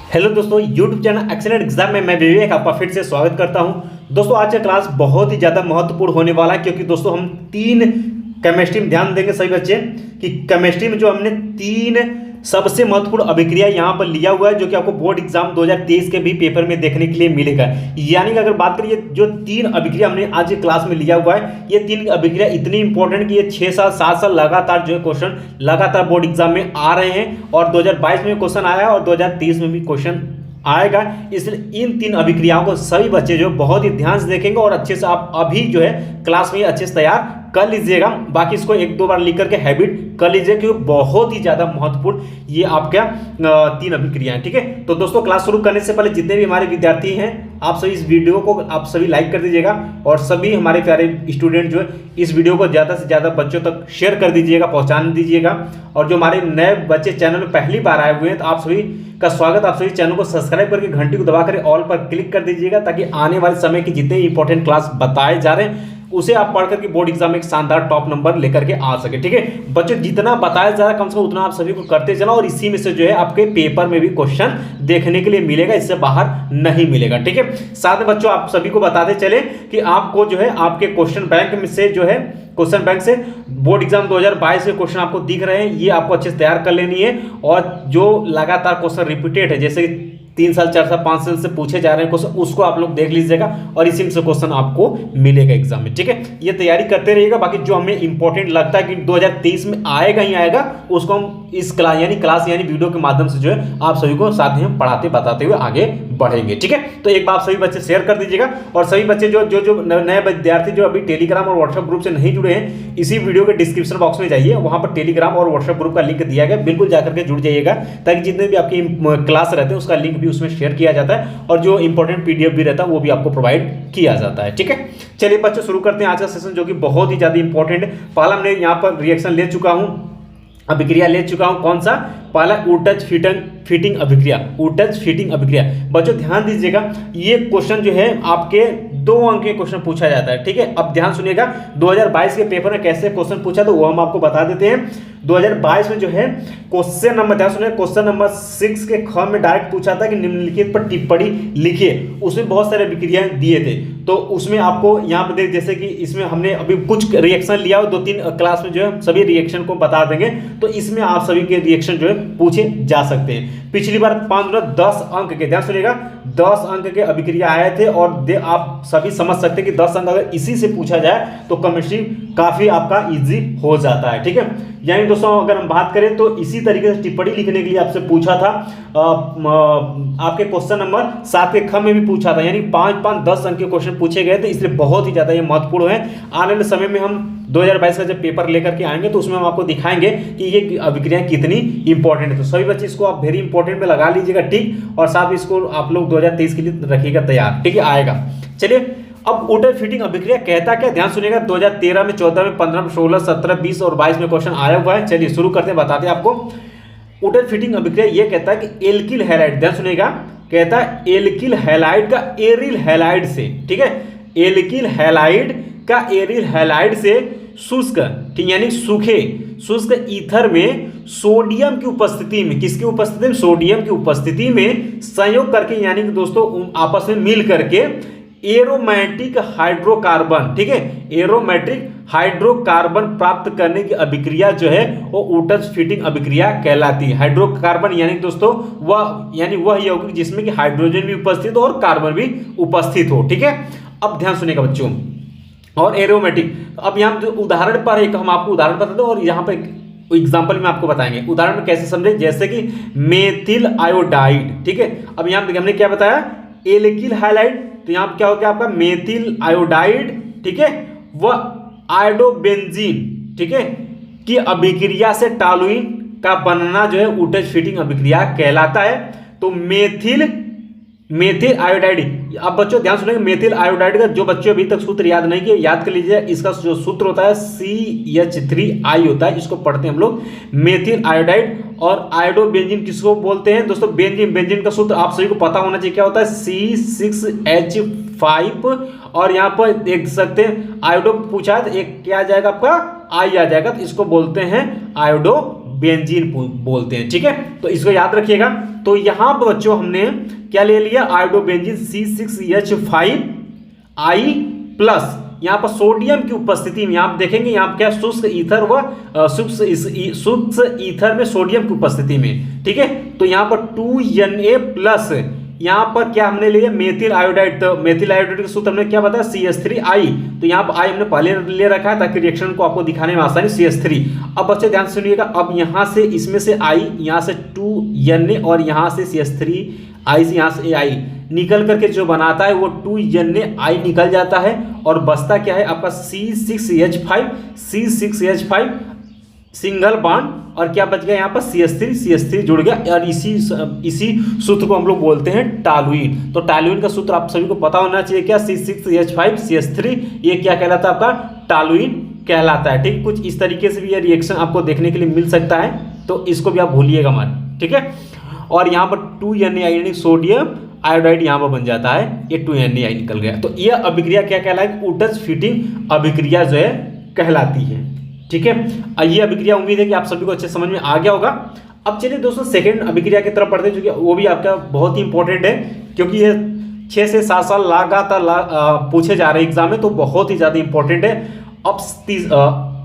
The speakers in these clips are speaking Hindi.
हेलो दोस्तों, यूट्यूब चैनल एक्सीलेंट एग्जाम में मैं विवेक आपका फिर से स्वागत करता हूं। दोस्तों आज का क्लास बहुत ही ज़्यादा महत्वपूर्ण होने वाला है क्योंकि दोस्तों हम तीन केमिस्ट्री में ध्यान देंगे सभी बच्चे कि केमिस्ट्री में जो हमने तीन सबसे महत्वपूर्ण अभिक्रिया यहाँ पर लिया हुआ है जो कि आपको बोर्ड एग्जाम 2023 के भी पेपर में देखने के लिए मिलेगा। यानी कि अगर बात करिए जो तीन अभिक्रिया हमने आज के क्लास में लिया हुआ है, ये तीन अभिक्रिया इतनी इंपॉर्टेंट कि ये 6 साल 7 साल लगातार जो है क्वेश्चन लगातार बोर्ड एग्जाम में आ रहे हैं और 2022 में क्वेश्चन आया और 2023 में भी क्वेश्चन आएगा। इसलिए इन तीन अभिक्रियाओं को सभी बच्चे जो बहुत ही ध्यान से देखेंगे और अच्छे से आप अभी जो है क्लास में अच्छे से तैयार कर लीजिएगा। बाकी इसको एक दो बार लिख करके हैबिट कर लीजिए क्योंकि बहुत ही ज्यादा महत्वपूर्ण ये आपका तीन अभिक्रियाएं। ठीक है, तो दोस्तों क्लास शुरू करने से पहले जितने भी हमारे विद्यार्थी हैं आप सभी इस वीडियो को आप सभी लाइक कर दीजिएगा और सभी हमारे प्यारे स्टूडेंट जो है इस वीडियो को ज़्यादा से ज़्यादा बच्चों तक शेयर कर दीजिएगा, पहुँचाने दीजिएगा। और जो हमारे नए बच्चे चैनल में पहली बार आए हुए हैं तो आप सभी का स्वागत, आप सभी चैनल को सब्सक्राइब करके घंटी को दबा कर ऑल पर क्लिक कर दीजिएगा ताकि आने वाले समय की जितने इंपॉर्टेंट क्लास बताए जा रहे हैं उसे आप पढ़ करके बोर्ड एग्जाम में एक शानदार टॉप नंबर लेकर के आ सके। ठीक है बच्चों, जितना बताया जा रहा है कम से कम उतना आप सभी को करते चला और इसी में से जो है आपके पेपर में भी क्वेश्चन देखने के लिए मिलेगा, इससे बाहर नहीं मिलेगा। ठीक है, साथ में बच्चों आप सभी को बताते चले कि आपको जो है आपके क्वेश्चन बैंक में से जो है क्वेश्चन बैंक से बोर्ड एग्जाम 2022 के क्वेश्चन आपको दिख रहे हैं, ये आपको अच्छे से तैयार कर लेनी है। और जो लगातार क्वेश्चन रिपीटेड है जैसे 3 साल 4 साल 5 साल से पूछे जा रहे हैं क्वेश्चन, उसको आप लोग देख लीजिएगा और इसी में से क्वेश्चन आपको मिलेगा एग्जाम में। ठीक है, ये तैयारी करते रहिएगा। बाकी जो हमें इंपॉर्टेंट लगता है कि 2023 में आएगा ही आएगा उसको हम इस क्लास यानी वीडियो के माध्यम से जो है आप सभी को साथ ही हम पढ़ाते बताते हुए आगे बढ़ेंगे। ठीक है, तो एक बार सभी बच्चे शेयर कर दीजिएगा और सभी बच्चे जो नए विद्यार्थी जो अभी टेलीग्राम और व्हाट्सएप ग्रुप से नहीं जुड़े हैं, इसी वीडियो के डिस्क्रिप्शन बॉक्स में जाइए, वहां पर टेलीग्राम और व्हाट्सएप ग्रुप का लिंक दिया गया, बिल्कुल जाकर के जुड़ जाइएगा ताकि जितने भी आपकी क्लास रहते हैं उसका लिंक भी उसमें शेयर किया जाता है और जो इंपॉर्टेंट पीडीएफ भी रहता है वो भी आपको प्रोवाइड किया जाता है। ठीक है, चलिए बच्चों शुरू करते हैं आज का सेशन जो कि बहुत ही ज्यादा इंपॉर्टेंट है। पहला हमने यहाँ पर रिएक्शन ले चुका हूं, अभिक्रिया ले चुका हूं, कौन सा पहला उटज फिटिंग अभिक्रिया, उटज फिटिंग अभिक्रिया। बच्चों ध्यान दीजिएगा, ये क्वेश्चन जो है आपके 2 अंक के क्वेश्चन पूछा जाता है। ठीक है, अब ध्यान सुनिएगा 2022 के पेपर में कैसे क्वेश्चन पूछा तो वो हम आपको बता देते हैं। 2022 में जो है क्वेश्चन नंबर ध्यान सुनिए, क्वेश्चन नंबर 6 के ख में डायरेक्ट पूछा था कि निम्नलिखित पर टिप्पणी लिखिए। उसमें बहुत सारे अभिक्रियाएं दिए थे तो उसमें आपको यहाँ पर देख जैसे कि इसमें हमने अभी कुछ रिएक्शन लिया और 2-3 क्लास में जो है सभी रिएक्शन को बता देंगे तो इसमें आप सभी के रिएक्शन जो है पूछे जा सकते हैं। पिछली बार 10 अंक के ध्यान सुनिएगा 10 अंक के अभिक्रिया आए थे और आप सभी समझ सकते हैं कि 10 अंक अगर इसी से पूछा जाए तो केमिस्ट्री काफी आपका इजी हो जाता है। ठीक है, यानी दोस्तों अगर हम बात करें तो इसी तरीके से टिप्पणी लिखने के लिए आपसे पूछा था, आपके क्वेश्चन नंबर 7 के ख में भी पूछा था, यानी 5-5-10 अंक के क्वेश्चन पूछे गए थे, इसलिए बहुत ही ज्यादा ये महत्वपूर्ण है। आने वाले समय में हम 2022 का जब पेपर लेकर के आएंगे तो उसमें हम आपको दिखाएंगे कि ये अभिक्रियाएं कितनी इंपॉर्टेंट है। तो सभी बच्चे इसको आप वेरी इंपॉर्टेंट में लगा लीजिएगा ठीक, और साथ ही इसको आप लोग 2023 के लिए रखिएगा तैयार। ठीक है, आएगा। चलिए अब उटज फिटिंग अभिक्रिया कहता क्या, ध्यान सुनिएगा 2013 में 14 में 15 में 16 17 20 और 22 में क्वेश्चन आया हुआ है। चलिए शुरू करते हैं, बताते हैं आपको। उटज फिटिंग अभिक्रिया ये कहता है कि एल्किल हैलाइड, ध्यान सुनिएगा, कहता है एल्किल हैलाइड का एरिल हैलाइड से, ठीक है, एल्किल हैलाइड का एरिल हैलाइड से शुष्क, ठीक यानी सूखे शुष्क ईथर में सोडियम की उपस्थिति में, किसकी उपस्थिति में, सोडियम की उपस्थिति में संयोग करके यानी कि दोस्तों आपस में मिल करके एरोमेटिक हाइड्रोकार्बन, ठीक है, एरोमेटिक हाइड्रोकार्बन प्राप्त करने की अभिक्रिया जो है वो उटज फिटिंग अभिक्रिया कहलाती है। हाइड्रोकार्बन यानी दोस्तों वह यौगिक जिसमें कि हाइड्रोजन भी उपस्थित हो और कार्बन भी उपस्थित हो। ठीक है, अब ध्यान सुनिएगा बच्चों, और एरोमेटिक, अब यहाँ तो उदाहरण पर एक हम आपको उदाहरण बता दो और यहाँ पे एग्जाम्पल में आपको बताएंगे उदाहरण में कैसे समझे, जैसे कि मेथिल आयोडाइड। ठीक है, अब यहाँ हमने क्या बताया, एल्किल हैलाइड, तो यहाँ क्या हो गया आपका मेथिल आयोडाइड, ठीक है, वह आयोडोबेंजीन, ठीक है, की अभिक्रिया से टॉलुइन का बनना जो है उटज फिटिंग अभिक्रिया कहलाता है। तो मेथिल आयोडाइड, अब बच्चों ध्यान सुनेंगे, मेथिल आयोडाइड का जो बच्चों अभी तक सूत्र याद नहीं किए याद कर लीजिए, इसका जो सूत्र होता है CH3I होता है, इसको पढ़ते हैं हम लोग मेथिल आयोडाइड। और आयोडोबेंजीन किसको बोलते हैं दोस्तों, बेंजीन का सूत्र आप सभी को पता होना चाहिए क्या होता है, C6H5, और यहाँ पर देख सकते हैं आयोडो पूछा है तो एक क्या आ जाएगा आपका I आ जाएगा, तो इसको बोलते हैं आयोडो बेंजीन बोलते हैं। ठीक है, तो इसको याद रखिएगा। तो यहाँ पर बच्चों हमने क्या ले लिया, आयोडोबेंजीन C6H5I प्लस। यहाँ पर सोडियम की उपस्थिति में आप देखेंगे यहाँ पर क्या शुष्क ईथर व शुष्क ईथर में सोडियम की उपस्थिति में। ठीक है, तो यहाँ पर 2Na प्लस, यहाँ पर क्या हमने लिया मेथिल आयोडाइड। तो मेथिल आयोडाइड का सूत्र हमने क्या बताया CH3I। तो यहाँ पर I हमने पहले ले रखा है ताकि रिएक्शन को आपको दिखाने में आसानी, CH3। अब बच्चे ध्यान से सुनिएगा, अब यहाँ से इसमें से I, यहाँ से 2Na और यहाँ से CH3I से यहाँ से AI निकल करके जो बनाता है वो 2NaI निकल जाता है और बचता क्या है आपका C6H5 सिंगल बॉन्ड और क्या बच गया यहाँ पर CH3 जुड़ गया और इसी सूत्र को हम लोग बोलते हैं टॉलुइन। तो टॉलुइन का सूत्र आप सभी को पता होना चाहिए, क्या C6H5CH3 ये क्या कहलाता है आपका टॉलुइन कहलाता है। ठीक, कुछ इस तरीके से भी ये रिएक्शन आपको देखने के लिए मिल सकता है, तो इसको भी आप भूलिएगा मत। ठीक है, और यहाँ पर 2Na यानी सोडियम आयोडाइड यहाँ पर बन जाता है, ये 2Na निकल गया। तो यह अभिक्रिया क्या कहलाएगी, उटज फिटिंग अभिक्रिया जो है कहलाती है। ठीक है, ये अभिक्रिया उम्मीद है कि आप सभी को अच्छे समझ में आ गया होगा। अब चलिए दोस्तों सेकंड अभिक्रिया की तरफ बढ़ते हैं, जो कि वो भी आपका बहुत ही इंपॉर्टेंट है, क्योंकि ये 6 से 7 साल लगातार पूछे जा रहे हैं एग्जाम में, तो बहुत ही ज़्यादा इंपॉर्टेंट है। अब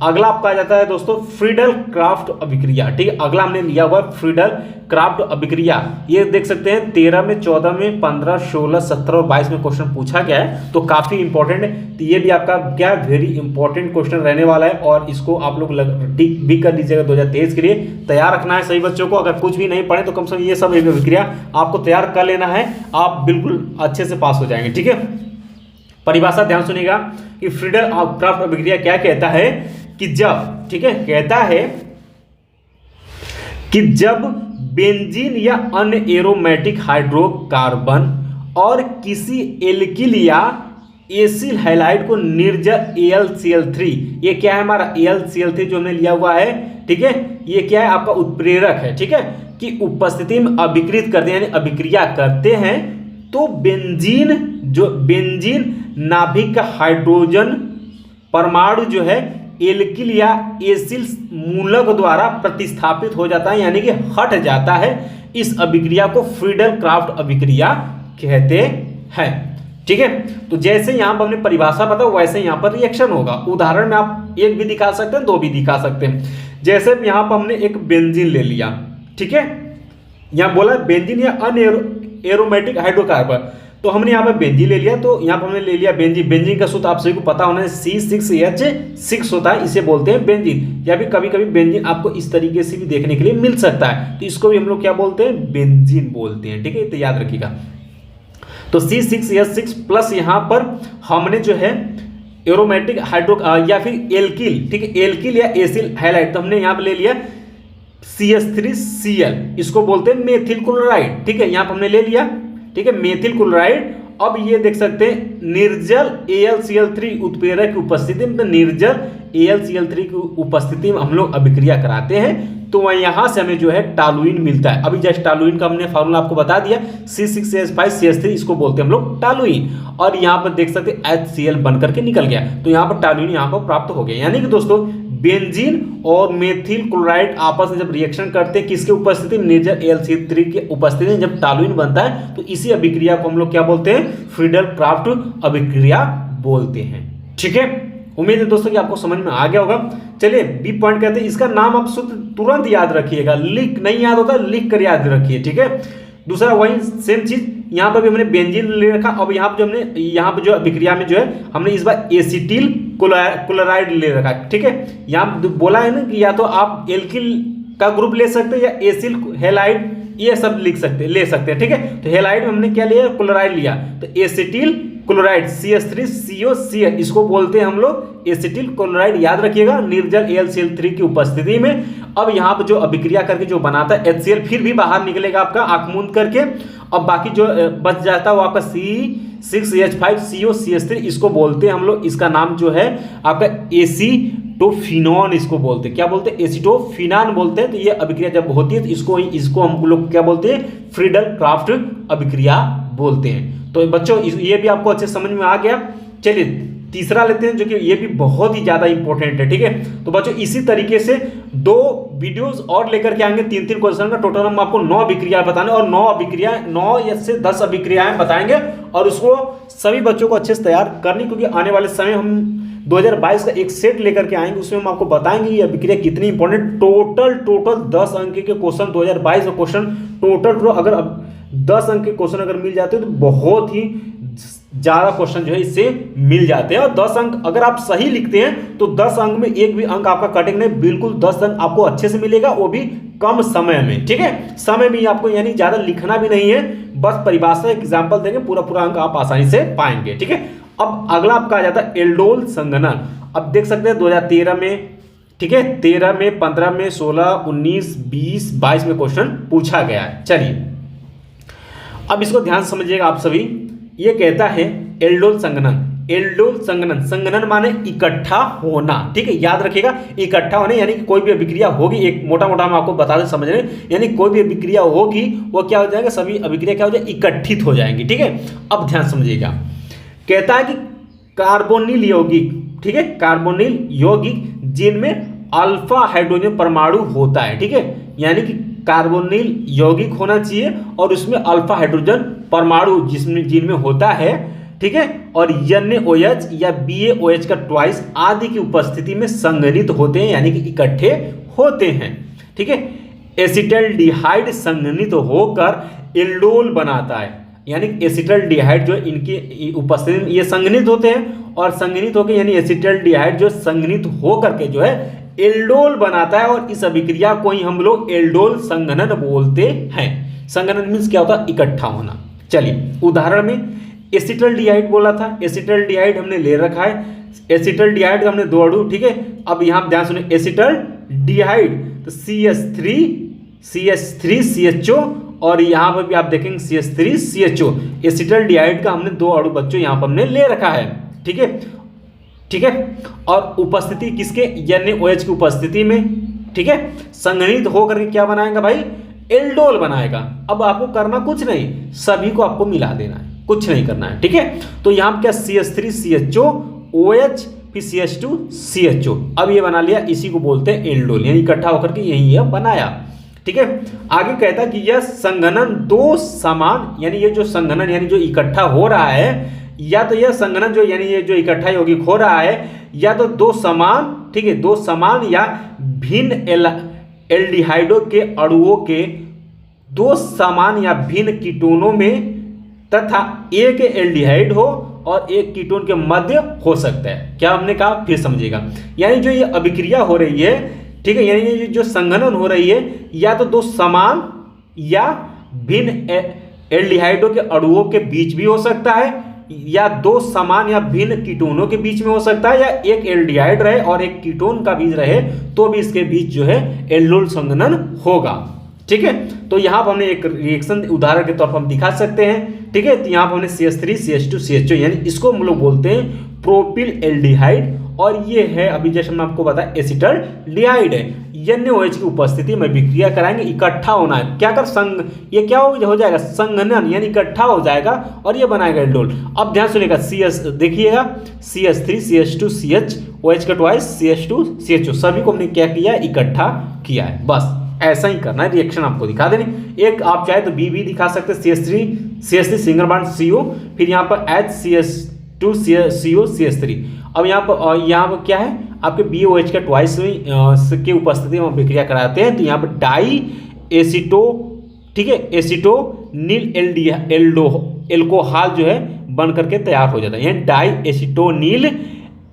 अगला आपका आ जाता है दोस्तों फ्रीडल क्राफ्ट अभिक्रिया। ठीक है, अगला हमने लिया हुआ फ्रीडल क्राफ्ट अभिक्रिया। ये देख सकते हैं 13 में, 14 में, 15, 16, 17 और 22 में क्वेश्चन पूछा गया है, तो काफी इंपॉर्टेंट है। तो ये भी आपका क्या वेरी इंपॉर्टेंट क्वेश्चन रहने वाला है और इसको आप लोग टिक भी कर लीजिएगा 2023 के लिए। तैयार रखना है सही बच्चों को, अगर कुछ भी नहीं पढ़े तो कम से कम ये सब अभिक्रिया आपको तैयार कर लेना है, आप बिल्कुल अच्छे से पास हो जाएंगे। ठीक है, परिभाषा ध्यान सुनिएगा कि फ्रीडल क्राफ्ट अभिक्रिया क्या कहता है कि जब, ठीक है, कहता है कि जब बेंजीन या अन्य एरोमेटिक हाइड्रोकार्बन और किसी एल्किल या एसिल हैलाइड को निर्जल AlCl3, ये क्या है हमारा AlCl3 जो हमने लिया हुआ है, ठीक है, ये क्या है आपका उत्प्रेरक है, ठीक है, कि उपस्थिति में अभिकृत करते हैं यानी अभिक्रिया करते हैं, तो बेंजीन नाभिक का हाइड्रोजन परमाणु जो है एल्किल या एसिल मूलक द्वारा प्रतिस्थापित हो जाता है, यानी कि हट जाता है। इस अभिक्रिया को फ्रीडल क्राफ्ट अभिक्रिया कहते हैं। ठीक है, तो जैसे यहां पर हमने परिभाषा बताया वैसे यहां पर रिएक्शन होगा। उदाहरण में आप एक भी दिखा सकते हैं, दो भी दिखा सकते हैं। जैसे यहां पर हमने एक बेंजीन ले लिया, ठीक है, यहां बोला बेंजीन या अनएरोमेटिक हाइड्रोकार्बन, तो हमने यहाँ पे बेंजीन ले लिया, तो यहाँ पर हमने ले लिया बेंजीन। बेंजीन का सूत्र आप सभी को पता होना है C6H6 होता है, इसे बोलते हैं बेंजीन। या भी कभी कभी बेंजीन आपको इस तरीके से भी देखने के लिए मिल सकता है, तो इसको भी हम लोग क्या बोलते हैं, बेंजीन बोलते हैं। ठीक है, तो याद रखिएगा। तो C6H6 प्लस यहाँ पर हमने जो है एरोमेटिक हाइड्रो या फिर एल्किल, ठीक है, एल्किल या एसिल हैलाइड, तो हमने यहाँ पर ले लिया CH3Cl, इसको बोलते हैं मेथिल क्लोराइड। ठीक है, यहाँ पर हमने ले लिया, ठीक है, मेथिल क्लोराइड। अब ये देख सकते हैं निर्जल AlCl3 उत्प्रेरक की उपस्थिति में, तो निर्जल AlCl3 की उपस्थिति में हम लोग अभिक्रिया कराते हैं, तो वह यहाँ से हमें जो है टॉलुइन मिलता है। अभी जस्ट टॉलुइन का हमने फार्मूला आपको बता दिया, C6H5CH3, इसको बोलते हैं हम लोग टॉलुइन। और यहाँ पर देख सकते हैं HCl बन करके निकल गया, तो यहाँ पर टॉलुइन यहाँ पर प्राप्त हो गया। यानी कि दोस्तों बेंजीन और मेथिल क्लोराइड आपस में जब रिएक्शन करते हैं, किसके उपस्थिति में, निर्जल AlCl3 की उपस्थिति में जब टॉलुइन बनता है, तो इसी अभिक्रिया को हम लोग क्या बोलते हैं, फ्रीडल क्राफ्ट अभिक्रिया बोलते हैं। ठीक है, उम्मीद है दोस्तों कि आपको समझ में आ गया होगा। चलिए बी पॉइंट कहते हैं, इसका नाम आप सूत्र तुरंत याद रखिएगा, लिख नहीं याद होता लिख कर याद रखिए। ठीक है, दूसरा वही सेम चीज यहाँ पर भी हमने बेंजीन ले रखा। अब यहाँ पर जो हमने यहाँ पर जो अभिक्रिया में जो है हमने इस बार एसिटिल क्लोराइड ले रखा। ठीक है, यहाँ बोला है ना कि या तो आप एल्किल का ग्रुप ले सकते हैं या एसिल हैलाइड, ये सब ले सकते हैं। ठीक है, तो हैलाइड में हमने क्या लिया, क्लोराइड लिया, तो एसिटिल क्लोराइड CH3COCl, इसको बोलते हैं हम लोग एसिटिल क्लोराइड। याद रखिएगा, निर्जल AlCl3 की उपस्थिति में। अब यहाँ पर जो अभिक्रिया करके जो बनाता है HCl फिर भी बाहर निकलेगा आपका आंख मूंद करके, अब बाकी जो बच जाता है वो आपका C6H5COCH3, इसको बोलते हैं हम लोग, इसका नाम जो है आपका एसीटोफिनॉन, इसको बोलते हैं, क्या बोलते हैं, एसीटोफिनान बोलते हैं। तो ये अभिक्रिया जब होती है तो इसको हम लोग क्या बोलते हैं, फ्रीडल क्राफ्ट अभिक्रिया बोलते हैं। तो बच्चों ये भी आपको अच्छे समझ में आ गया। चलिए तीसरा लेते हैं जो कि ये भी बहुत ही ज़्यादा इंपॉर्टेंट है। ठीक है, तो बच्चों इसी तरीके से 2 वीडियोस और लेकर के आएंगे 3-3 क्वेश्चन का। टोटल हम आपको 9 अभिक्रियाएं बताने और 9 या से 10 अभिक्रियाएं बताएंगे और उसको सभी बच्चों को अच्छे से तैयार करनी, क्योंकि आने वाले समय हम 2022 का एक सेट लेकर के आएंगे, उसमें हम आपको बताएंगे ये अभिक्रिया कितनी इंपॉर्टेंट। टोटल 10 अंक के क्वेश्चन 2022 का क्वेश्चन टोटल अगर 10 अंक के क्वेश्चन अगर मिल जाते हैं तो बहुत ही ज़्यादा क्वेश्चन जो है इससे मिल जाते हैं। और 10 अंक अगर आप सही लिखते हैं तो 10 अंक में एक भी अंक आपका कटेंगे नहीं, बिल्कुल 10 अंक आपको अच्छे से मिलेगा, वो भी कम समय में। ठीक है, समय में आपको यानी ज़्यादा लिखना भी नहीं है, बस परिभाषा एग्जाम्पल देंगे, पूरा अंक आप आसानी से पाएंगे। ठीक है, अब अगला आपका आ जाता है एल्डोल संघनन। अब देख सकते हैं 2013 में, ठीक है, 13 में, 15 में, 16, 19, 20, 22 में क्वेश्चन पूछा गया है। चलिए अब इसको ध्यान समझिएगा आप सभी। ये कहता है एल्डोल संघनन। एल्डोल संघनन, संघनन माने इकट्ठा होना। ठीक है, याद रखिएगा, इकट्ठा होने यानी कि कोई भी अभिक्रिया होगी, एक मोटा हम आपको बता दें समझ रहे, यानी कोई भी अभिक्रिया होगी वो क्या हो जाएगा, सभी अभिक्रिया क्या हो जाएगी, इकट्ठित हो जाएंगी। ठीक है, अब ध्यान समझिएगा, कहता है कि कार्बोनिल यौगिक, ठीक है, कार्बोनिल यौगिक जिनमें अल्फा हाइड्रोजन परमाणु होता है। ठीक है, यानी कि कार्बोनिल यौगिक होना चाहिए और उसमें अल्फा हाइड्रोजन परमाणु जिनमें होता है। ठीक है, और NaOH या BaOH का ट्वाइस आदि की उपस्थिति में संघनित होते हैं, यानी कि इकट्ठे होते हैं। ठीक है, एसिटल्डिहाइड संघनित होकर एल्डोल बनाता है, यानी एसिटल्डिहाइड जो इनकी उपस्थिति में ये संघनित होते हैं और संघनित होकर यानी एसिटल्डिहाइड जो संघनित होकर के जो है एल्डोल बनाता है, और इस अभिक्रिया को ही हम लोग एल्डोल संघनन बोलते हैं। संघनन मीन्स क्या होता है, इकट्ठा होना। चलिए उदाहरण में एसिटल्डिहाइड बोला था, एसिटल्डिहाइड हमने ले रखा है, एसिटल्डिहाइड का हमने 2 अणु। ठीक है, अब यहाँ ध्यान सुनिए, एसिटल्डिहाइड तो CH3 CHO और यहाँ पर भी आप देखेंगे CH3 CHO। एसिटल्डिहाइड का हमने 2 अणु बच्चों यहाँ पर हमने ले रखा है। ठीक है, ठीक है, और उपस्थिति किसके, NaOH की उपस्थिति में। ठीक है, संघनित होकर के क्या बनाएगा भाई, एल्डोल बनाएगा। अब आपको करना कुछ नहीं, सभी को आपको मिला देना है, कुछ नहीं करना है। ठीक है, तो यहाँ पर क्या CH3 CHO OH फिर CH2 CHO, अब ये बना लिया, इसी को बोलते हैं एल्डोल, यानी इकट्ठा होकर के यही ये बनाया। ठीक है, आगे कहता है कि यह संघनन 2 समान, यानी ये जो संघनन यानी जो इकट्ठा हो रहा है, या तो यह संघनन जो यानी ये जो इकट्ठा यौगिक हो रहा है, या तो 2 समान, ठीक है, 2 समान या भिन्न एल्डिहाइडों के अणुओं के 2 समान या भिन्न कीटोनों में तथा एक एल्डिहाइड हो और एक कीटोन के मध्य हो सकता है। क्या हमने कहा, फिर समझिएगा, यानी जो ये अभिक्रिया हो रही है, ठीक है, यानी ये जो संघनन हो रही है, या तो 2 समान या भिन्न एल्डिहाइडों के अणुओं के बीच भी हो सकता है, या 2 समान या भिन्न कीटोनों के बीच में हो सकता है, या एक एल्डिहाइड रहे और एक कीटोन का बीच रहे तो भी इसके बीच जो है एल्डोल संघनन होगा। ठीक है, तो यहाँ पर हमने एक रिएक्शन उदाहरण के तौर पर हम दिखा सकते हैं। ठीक है, तो यहाँ पर हमने CH3 CH2 CHO, यानी इसको हम लोग बोलते हैं प्रोपिल एल्डिहाइड, और ये है अभी जैसे हमने आपको बताया एसिटल्डिहाइड है। NaOH की उपस्थिति में विक्रिया कराएंगे, इकट्ठा होना है, क्या कर संग, ये क्या हो जाएगा, संघनन, यानी इकट्ठा हो जाएगा और ये बनाएगा एल्डोल। अब ध्यान सुनिएगा, देखिएगा CH3 CH2 CHOH का ट्वाइस CH2 CHO, सभी को हमने क्या किया, इकट्ठा किया है। बस ऐसा ही करना है, रिएक्शन आपको दिखा देनी। एक आप चाहे तो B भी दिखा सकते हैं, CH3 सिंगल बॉन्ड CO, फिर यहाँ पर HCH2 CO CH3। अब यहाँ पर क्या है, आपके BaOH का ट्वाइस की उपस्थिति में विक्रिया कराते हैं, तो यहाँ पर डाई एसिटो, ठीक है, एसिटोनिल एल्कोहल जो है बन करके तैयार हो जाता है, यानी डाई एसिटोनिल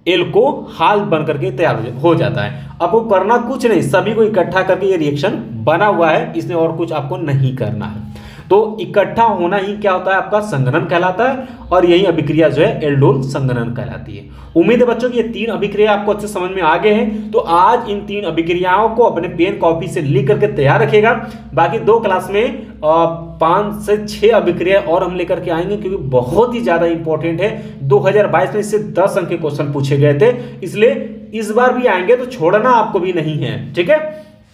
एल्कोहल बन करके तैयार हो जाता है। आपको करना कुछ नहीं, सभी को इकट्ठा करके ये रिएक्शन बना हुआ है, इसमें और कुछ आपको नहीं करना है। तो इकट्ठा होना ही क्या होता है, आपका संघनन कहलाता है, और यही अभिक्रिया जो है एल्डोल संघनन कहलाती है। उम्मीद है बच्चों की ये 3 अभिक्रिया आपको अच्छे समझ में आ गए हैं। तो आज इन 3 अभिक्रियाओं को अपने पेन कॉपी से लिख करके तैयार रखिएगा। बाकी 2 क्लास में 5 से 6 अभिक्रिया और हम लेकर के आएंगे, क्योंकि बहुत ही ज्यादा इंपॉर्टेंट है। 2022 में इससे 10 अंक के क्वेश्चन पूछे गए थे, इसलिए इस बार भी आएंगे तो छोड़ना आपको भी नहीं है। ठीक है,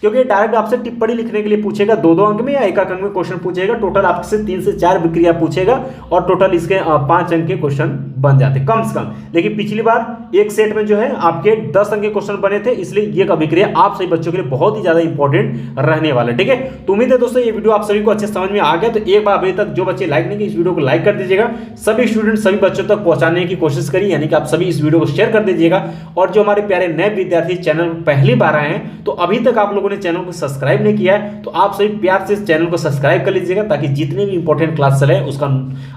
क्योंकि डायरेक्ट आपसे टिप्पणी लिखने के लिए पूछेगा 2-2 अंक में या 1 अंक में क्वेश्चन पूछेगा। टोटल आपसे 3 से 4 विक्रिया पूछेगा और टोटल इसके 5 अंक के क्वेश्चन बन जाते कम से कम। लेकिन पिछली बार एक सेट में जो है आपके 10 अंक के क्वेश्चन बने थे, इसलिए ये अभिक्रिया आप सभी बच्चों के लिए बहुत ही ज्यादा इंपॉर्टेंट रहने वाला है। ठीक है, तो उम्मीद है दोस्तों ये वीडियो आप सभी को अच्छे समझ में आ गया। तो एक बार अभी तक जो बच्चे लाइक नहीं किए इस वीडियो को लाइक कर दीजिएगा। सभी स्टूडेंट सभी बच्चों तक पहुंचाने की कोशिश करिए, यानी कि आप सभी इस वीडियो को शेयर कर दीजिएगा। और जो हमारे प्यारे नए विद्यार्थी चैनल पर पहली बार आए हैं तो अभी तक आप लोगों ने चैनल को सब्सक्राइब नहीं किया है तो आप सभी प्यार से इस चैनल को सब्सक्राइब कर लीजिएगा, ताकि जितने भी इंपॉर्टेंट क्लास चले उसका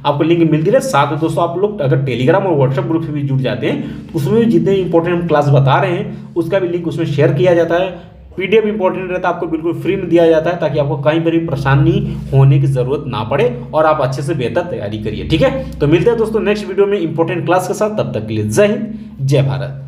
आपको लिंक मिलती रहे। साथ में दोस्तों आप लोग अगर टेलीग्राम और व्हाट्सएप ग्रुप से भी जुड़ जाते हैं तो उसमें भी जितने इंपॉर्टेंट क्लास बता रहे हैं उसका भी लिंक उसमें शेयर किया जाता है। पीडीएफ इंपॉर्टेंट रहता है, आपको बिल्कुल फ्री में दिया जाता है, ताकि आपको कहीं पर भी परेशानी होने की जरूरत ना पड़े और आप अच्छे से बेहतर तैयारी करिए। ठीक है, तो मिलते हैं दोस्तों नेक्स्ट वीडियो में इंपॉर्टेंट क्लास के साथ। तब तक के लिए जय हिंद, जय भारत।